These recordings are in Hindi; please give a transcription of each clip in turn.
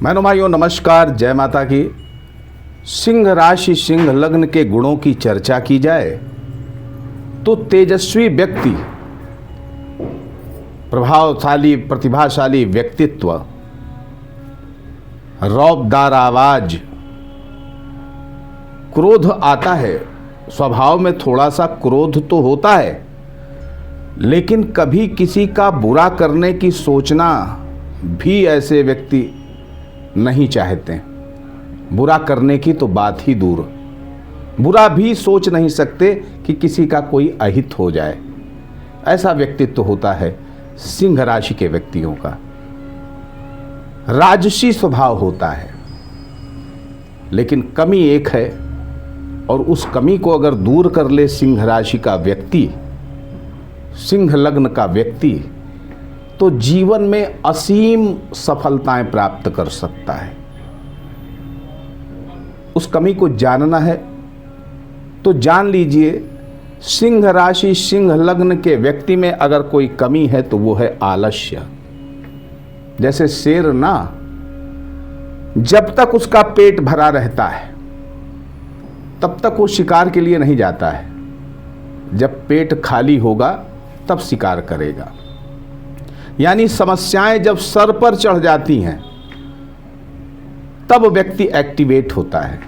बहनों भाइयों नमस्कार, जय माता की। सिंह राशि सिंह लग्न के गुणों की चर्चा की जाए तो तेजस्वी व्यक्ति, प्रभावशाली प्रतिभाशाली व्यक्तित्व, रौबदार आवाज, क्रोध आता है। स्वभाव में थोड़ा सा क्रोध तो होता है, लेकिन कभी किसी का बुरा करने की सोचना भी ऐसे व्यक्ति नहीं चाहते। बुरा करने की तो बात ही दूर, बुरा भी सोच नहीं सकते कि किसी का कोई अहित हो जाए। ऐसा व्यक्तित्व होता है सिंह राशि के व्यक्तियों का। राजसी स्वभाव होता है, लेकिन कमी एक है, और उस कमी को अगर दूर कर ले सिंह राशि का व्यक्ति, सिंह लग्न का व्यक्ति, तो जीवन में असीम सफलताएं प्राप्त कर सकता है। उस कमी को जानना है तो जान लीजिए, सिंह राशि सिंह लग्न के व्यक्ति में अगर कोई कमी है तो वो है आलस्य। जैसे शेर ना, जब तक उसका पेट भरा रहता है तब तक वो शिकार के लिए नहीं जाता है। जब पेट खाली होगा तब शिकार करेगा। यानी समस्याएं जब सर पर चढ़ जाती हैं तब व्यक्ति एक्टिवेट होता है।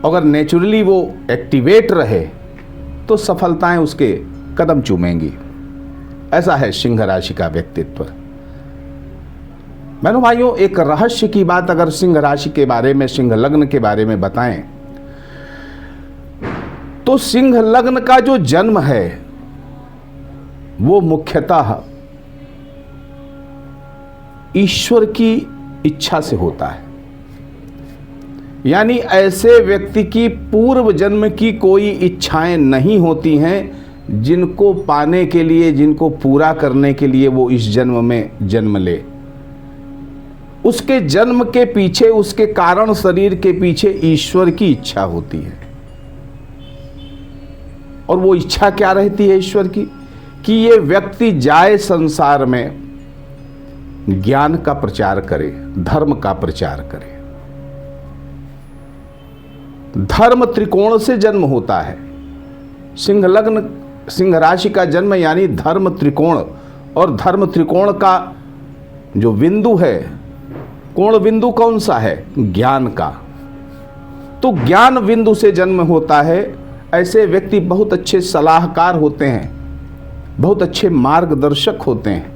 अगर नेचुरली वो एक्टिवेट रहे तो सफलताएं उसके कदम चूमेंगी। ऐसा है सिंह राशि का व्यक्तित्व। बहनों भाइयों, एक रहस्य की बात अगर सिंह राशि के बारे में, सिंह लग्न के बारे में बताएं तो सिंह लग्न का जो जन्म है वो मुख्यतः ईश्वर की इच्छा से होता है। यानी ऐसे व्यक्ति की पूर्व जन्म की कोई इच्छाएं नहीं होती हैं जिनको पाने के लिए, जिनको पूरा करने के लिए वो इस जन्म में जन्म ले। उसके जन्म के पीछे, उसके कारण शरीर के पीछे ईश्वर की इच्छा होती है। और वो इच्छा क्या रहती है ईश्वर की? कि ये व्यक्ति जाए संसार में, ज्ञान का प्रचार करे, धर्म का प्रचार करे। धर्म त्रिकोण से जन्म होता है। सिंह लग्न, सिंह राशि का जन्म यानी धर्म त्रिकोण, और धर्म त्रिकोण का जो बिंदु है, कोण बिंदु कौन सा है? ज्ञान का। तो ज्ञान बिंदु से जन्म होता है। ऐसे व्यक्ति बहुत अच्छे सलाहकार होते हैं, बहुत अच्छे मार्गदर्शक होते हैं।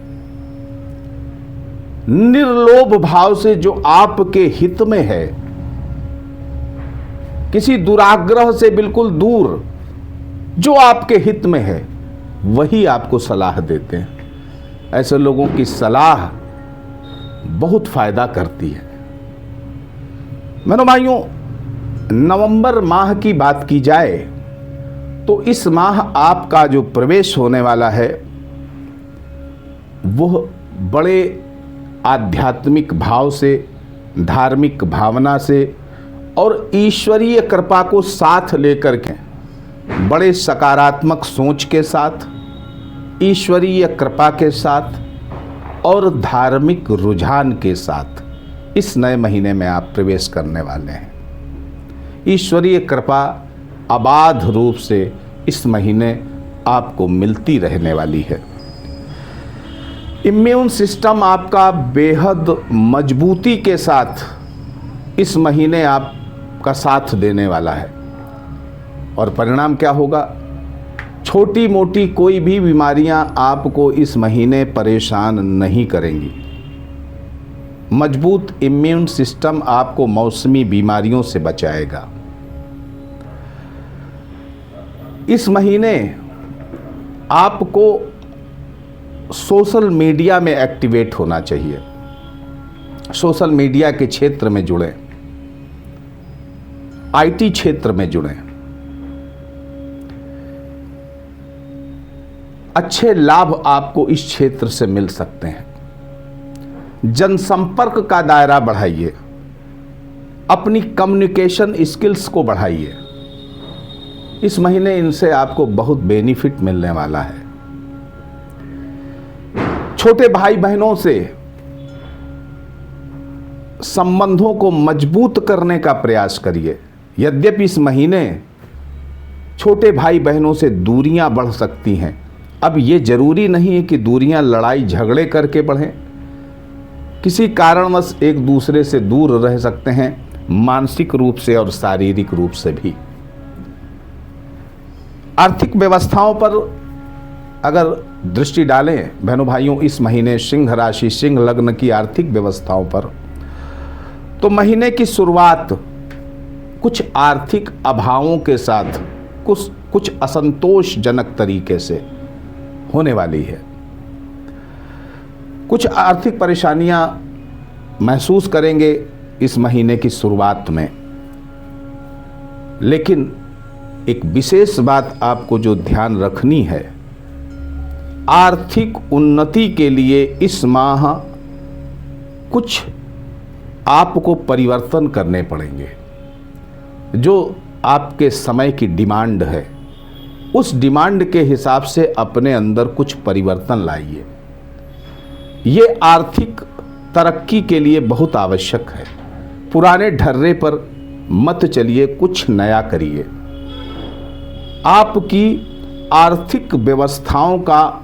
निर्लोभ भाव से जो आपके हित में है, किसी दुराग्रह से बिल्कुल दूर, जो आपके हित में है वही आपको सलाह देते हैं। ऐसे लोगों की सलाह बहुत फायदा करती है। मेरे भाइयों, नवंबर माह की बात की जाए तो इस माह आपका जो प्रवेश होने वाला है वह बड़े आध्यात्मिक भाव से, धार्मिक भावना से और ईश्वरीय कृपा को साथ लेकर के, बड़े सकारात्मक सोच के साथ, ईश्वरीय कृपा के साथ और धार्मिक रुझान के साथ इस नए महीने में आप प्रवेश करने वाले हैं। ईश्वरीय कृपा अबाध रूप से इस महीने आपको मिलती रहने वाली है। इम्यून सिस्टम आपका बेहद मजबूती के साथ इस महीने आपका साथ देने वाला है। और परिणाम क्या होगा? छोटी मोटी कोई भी बीमारियां आपको इस महीने परेशान नहीं करेंगी। मजबूत इम्यून सिस्टम आपको मौसमी बीमारियों से बचाएगा। इस महीने आपको सोशल मीडिया में एक्टिवेट होना चाहिए। सोशल मीडिया के क्षेत्र में जुड़ें, आईटी क्षेत्र में जुड़ें। अच्छे लाभ आपको इस क्षेत्र से मिल सकते हैं। जनसंपर्क का दायरा बढ़ाइए, अपनी कम्युनिकेशन स्किल्स को बढ़ाइए। इस महीने इनसे आपको बहुत बेनिफिट मिलने वाला है। छोटे भाई बहनों से संबंधों को मजबूत करने का प्रयास करिए। यद्यपि इस महीने छोटे भाई बहनों से दूरियां बढ़ सकती हैं, अब ये जरूरी नहीं है कि दूरियां लड़ाई झगड़े करके बढ़ें। किसी कारणवश एक दूसरे से दूर रह सकते हैं, मानसिक रूप से और शारीरिक रूप से भी। आर्थिक व्यवस्थाओं पर अगर दृष्टि डालें बहनों भाइयों, इस महीने सिंह राशि सिंह लग्न की आर्थिक व्यवस्थाओं पर, तो महीने की शुरुआत कुछ आर्थिक अभावों के साथ कुछ असंतोषजनक तरीके से होने वाली है। कुछ आर्थिक परेशानियां महसूस करेंगे इस महीने की शुरुआत में, लेकिन एक विशेष बात आपको जो ध्यान रखनी है, आर्थिक उन्नति के लिए इस माह कुछ आपको परिवर्तन करने पड़ेंगे। जो आपके समय की डिमांड है, उस डिमांड के हिसाब से अपने अंदर कुछ परिवर्तन लाइए। ये आर्थिक तरक्की के लिए बहुत आवश्यक है। पुराने ढर्रे पर मत चलिए, कुछ नया करिए। आपकी आर्थिक व्यवस्थाओं का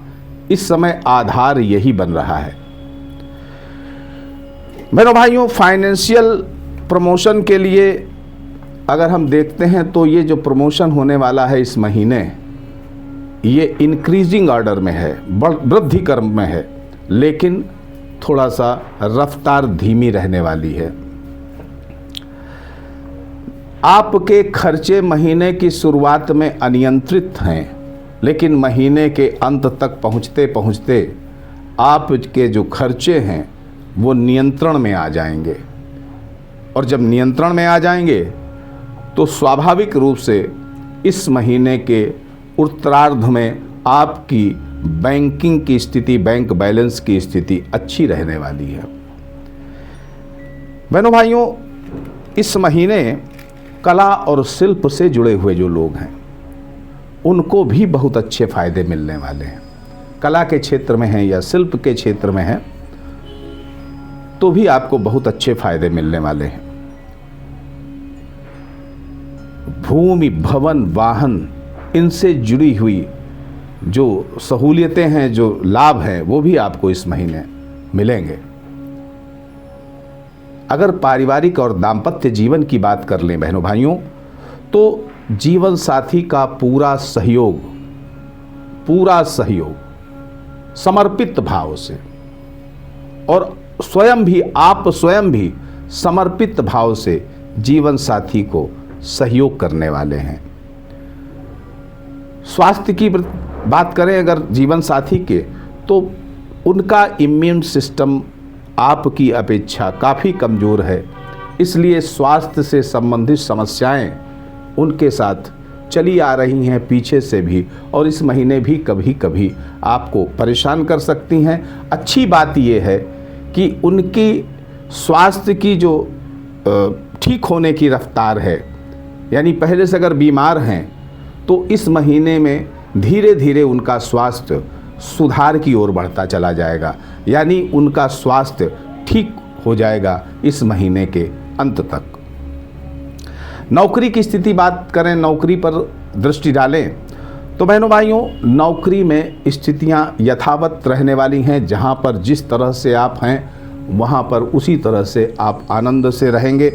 इस समय आधार यही बन रहा है। मेरे भाइयों, फाइनेंशियल प्रमोशन के लिए अगर हम देखते हैं तो ये जो प्रमोशन होने वाला है इस महीने, ये इंक्रीजिंग ऑर्डर में है, वृद्धि क्रम में है, लेकिन थोड़ा सा रफ्तार धीमी रहने वाली है। आपके खर्चे महीने की शुरुआत में अनियंत्रित हैं, लेकिन महीने के अंत तक पहुंचते पहुंचते आपके जो खर्चे हैं वो नियंत्रण में आ जाएंगे। और जब नियंत्रण में आ जाएंगे तो स्वाभाविक रूप से इस महीने के उत्तरार्ध में आपकी बैंकिंग की स्थिति, बैंक बैलेंस की स्थिति अच्छी रहने वाली है। बहनों भाइयों, इस महीने कला और शिल्प से जुड़े हुए जो लोग हैं उनको भी बहुत अच्छे फायदे मिलने वाले हैं। कला के क्षेत्र में हैं या शिल्प के क्षेत्र में हैं तो भी आपको बहुत अच्छे फायदे मिलने वाले हैं। भूमि, भवन, वाहन, इनसे जुड़ी हुई जो सहूलियतें हैं, जो लाभ हैं, वो भी आपको इस महीने मिलेंगे। अगर पारिवारिक और दाम्पत्य जीवन की बात कर लें बहनों भाइयों, तो जीवन साथी का पूरा सहयोग समर्पित भाव से, और आप स्वयं भी समर्पित भाव से जीवन साथी को सहयोग करने वाले हैं। स्वास्थ्य की बात करें अगर जीवन साथी के, तो उनका इम्यून सिस्टम आपकी अपेक्षा काफ़ी कमज़ोर है, इसलिए स्वास्थ्य से संबंधित समस्याएं उनके साथ चली आ रही हैं पीछे से भी, और इस महीने भी कभी कभी आपको परेशान कर सकती हैं। अच्छी बात यह है कि उनकी स्वास्थ्य की जो ठीक होने की रफ्तार है, यानी पहले से अगर बीमार हैं तो इस महीने में धीरे धीरे उनका स्वास्थ्य सुधार की ओर बढ़ता चला जाएगा, यानी उनका स्वास्थ्य ठीक हो जाएगा इस महीने के अंत तक। नौकरी की स्थिति बात करें, नौकरी पर दृष्टि डालें तो बहनों भाइयों, नौकरी में स्थितियां यथावत रहने वाली हैं। जहां पर जिस तरह से आप हैं वहां पर उसी तरह से आप आनंद से रहेंगे।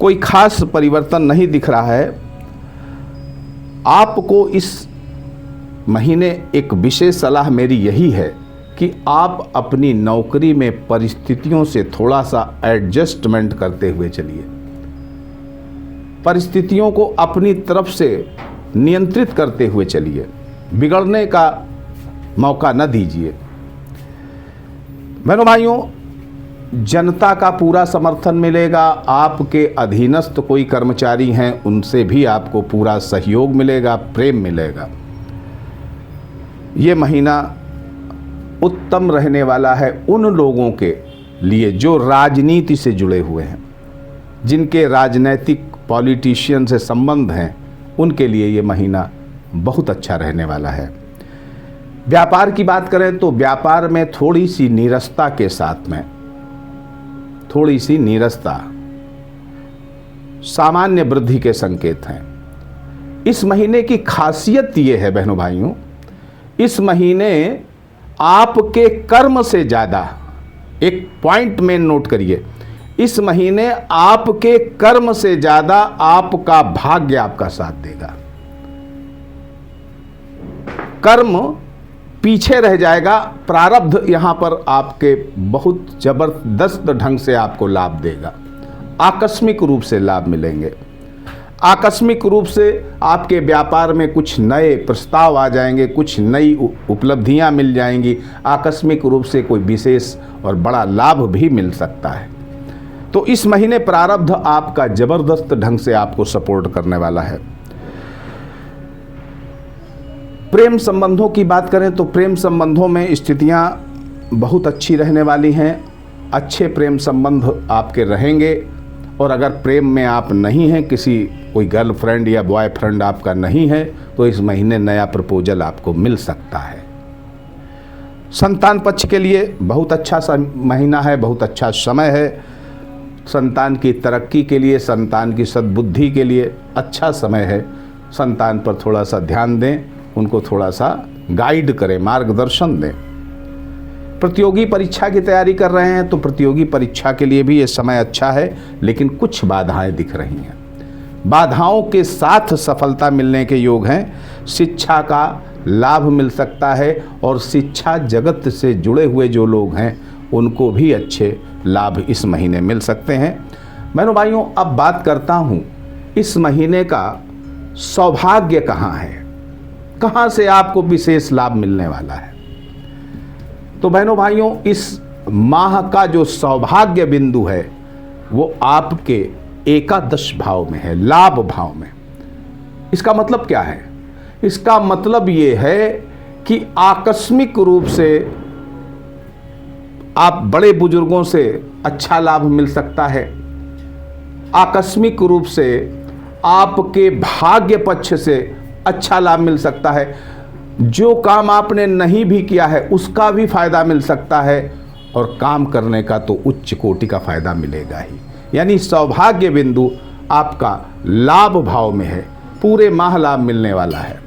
कोई खास परिवर्तन नहीं दिख रहा है। आपको इस महीने एक विशेष सलाह मेरी यही है कि आप अपनी नौकरी में परिस्थितियों से थोड़ा सा एडजस्टमेंट करते हुए चलिए। परिस्थितियों को अपनी तरफ से नियंत्रित करते हुए चलिए, बिगड़ने का मौका न दीजिए। बहनों भाइयों, जनता का पूरा समर्थन मिलेगा। आपके अधीनस्थ कोई कर्मचारी हैं उनसे भी आपको पूरा सहयोग मिलेगा, प्रेम मिलेगा। ये महीना उत्तम रहने वाला है उन लोगों के लिए जो राजनीति से जुड़े हुए हैं, जिनके राजनैतिक पॉलिटिशियन से संबंध हैं, उनके लिए ये महीना बहुत अच्छा रहने वाला है। व्यापार की बात करें तो व्यापार में थोड़ी सी नीरसता के साथ में थोड़ी सी नीरसता, सामान्य वृद्धि के संकेत हैं। इस महीने की खासियत ये है बहनों भाइयों, इस महीने आपके कर्म से ज़्यादा, एक पॉइंट में नोट करिए, इस महीने आपके कर्म से ज़्यादा आपका भाग्य आपका साथ देगा। कर्म पीछे रह जाएगा, प्रारब्ध यहां पर आपके बहुत जबरदस्त ढंग से आपको लाभ देगा। आकस्मिक रूप से लाभ मिलेंगे, आकस्मिक रूप से आपके व्यापार में कुछ नए प्रस्ताव आ जाएंगे, कुछ नई उपलब्धियां मिल जाएंगी, आकस्मिक रूप से कोई विशेष और बड़ा लाभ भी मिल सकता है। तो इस महीने प्रारब्ध आपका जबरदस्त ढंग से आपको सपोर्ट करने वाला है। प्रेम संबंधों की बात करें तो प्रेम संबंधों में स्थितियां बहुत अच्छी रहने वाली हैं, अच्छे प्रेम संबंध आपके रहेंगे। और अगर प्रेम में आप नहीं हैं, किसी कोई गर्लफ्रेंड या बॉयफ्रेंड आपका नहीं है, तो इस महीने नया प्रपोजल आपको मिल सकता है। संतान पक्ष के लिए बहुत अच्छा महीना है, बहुत अच्छा समय है। संतान की तरक्की के लिए, संतान की सद्बुद्धि के लिए अच्छा समय है। संतान पर थोड़ा सा ध्यान दें, उनको थोड़ा सा गाइड करें, मार्गदर्शन दें। प्रतियोगी परीक्षा की तैयारी कर रहे हैं तो प्रतियोगी परीक्षा के लिए भी ये समय अच्छा है, लेकिन कुछ बाधाएं दिख रही हैं। बाधाओं के साथ सफलता मिलने के योग हैं। शिक्षा का लाभ मिल सकता है और शिक्षा जगत से जुड़े हुए जो लोग हैं उनको भी अच्छे लाभ इस महीने मिल सकते हैं। बहनों भाइयों, अब बात करता हूँ इस महीने का सौभाग्य कहाँ है, कहाँ से आपको विशेष लाभ मिलने वाला है। तो बहनों भाइयों, इस माह का जो सौभाग्य बिंदु है वो आपके एकादश भाव में है, लाभ भाव में। इसका मतलब क्या है? इसका मतलब ये है कि आकस्मिक रूप से आप बड़े बुजुर्गों से अच्छा लाभ मिल सकता है। आकस्मिक रूप से आपके भाग्य पक्ष से अच्छा लाभ मिल सकता है। जो काम आपने नहीं भी किया है उसका भी फायदा मिल सकता है, और काम करने का तो उच्च कोटि का फायदा मिलेगा ही। यानी सौभाग्य बिंदु आपका लाभ भाव में है, पूरे माह लाभ मिलने वाला है।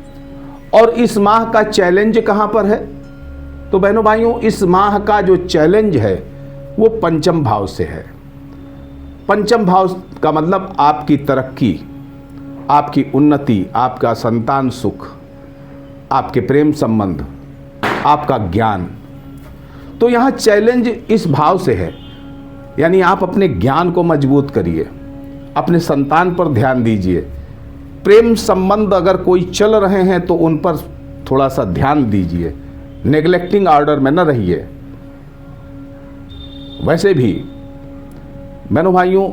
और इस माह का चैलेंज कहां पर है? तो बहनों भाइयों, इस माह का जो चैलेंज है वो पंचम भाव से है। पंचम भाव का मतलब आपकी तरक्की, आपकी उन्नति, आपका संतान सुख, आपके प्रेम संबंध, आपका ज्ञान। तो यहाँ चैलेंज इस भाव से है, यानी आप अपने ज्ञान को मजबूत करिए, अपने संतान पर ध्यान दीजिए। प्रेम संबंध अगर कोई चल रहे हैं तो उन पर थोड़ा सा ध्यान दीजिए, नेग्लेक्टिंग ऑर्डर में न रहिए। वैसे भी बहनों भाइयों,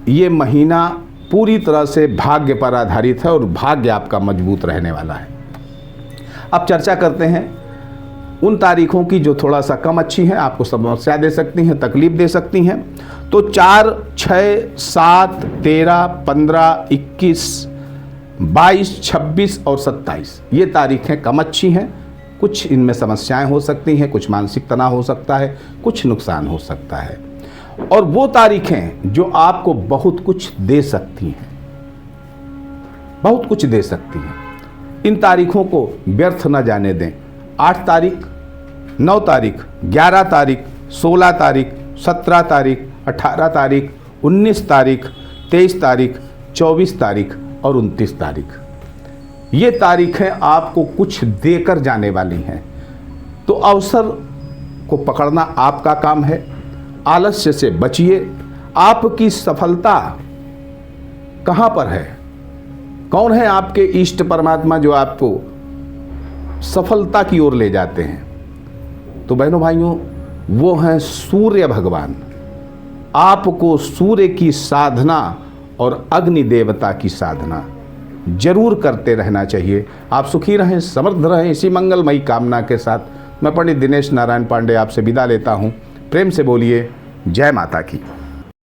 ये महीना पूरी तरह से भाग्य पर आधारित है और भाग्य आपका मजबूत रहने वाला है। अब चर्चा करते हैं उन तारीखों की जो थोड़ा सा कम अच्छी हैं, आपको समस्या दे सकती हैं, तकलीफ दे सकती हैं। तो 4, 6, 7, 13, 15, 21, 22, 26 और 27 ये तारीखें कम अच्छी हैं। कुछ इनमें समस्याएं हो सकती हैं, कुछ मानसिक तनाव हो सकता है, कुछ नुकसान हो सकता है। और वो तारीखें जो आपको बहुत कुछ दे सकती हैं, बहुत कुछ दे सकती हैं, इन तारीखों को व्यर्थ न जाने दें। 8 तारीख, 9 तारीख, 11 तारीख, 16 तारीख, 17 तारीख, 18 तारीख, 19 तारीख, 23 तारीख, 24 तारीख और 29 तारीख, ये तारीखें आपको कुछ देकर जाने वाली हैं। तो अवसर को पकड़ना आपका काम है। आलस्य से बचिए। आपकी सफलता कहाँ पर है? कौन है आपके इष्ट परमात्मा जो आपको सफलता की ओर ले जाते हैं? तो बहनों भाइयों, वो हैं सूर्य भगवान। आपको सूर्य की साधना और अग्नि देवता की साधना जरूर करते रहना चाहिए। आप सुखी रहें, समृद्ध रहें, इसी मंगलमयी कामना के साथ मैं पंडित दिनेश नारायण पांडे आपसे विदा लेता हूँ। प्रेम से बोलिए जय माता की।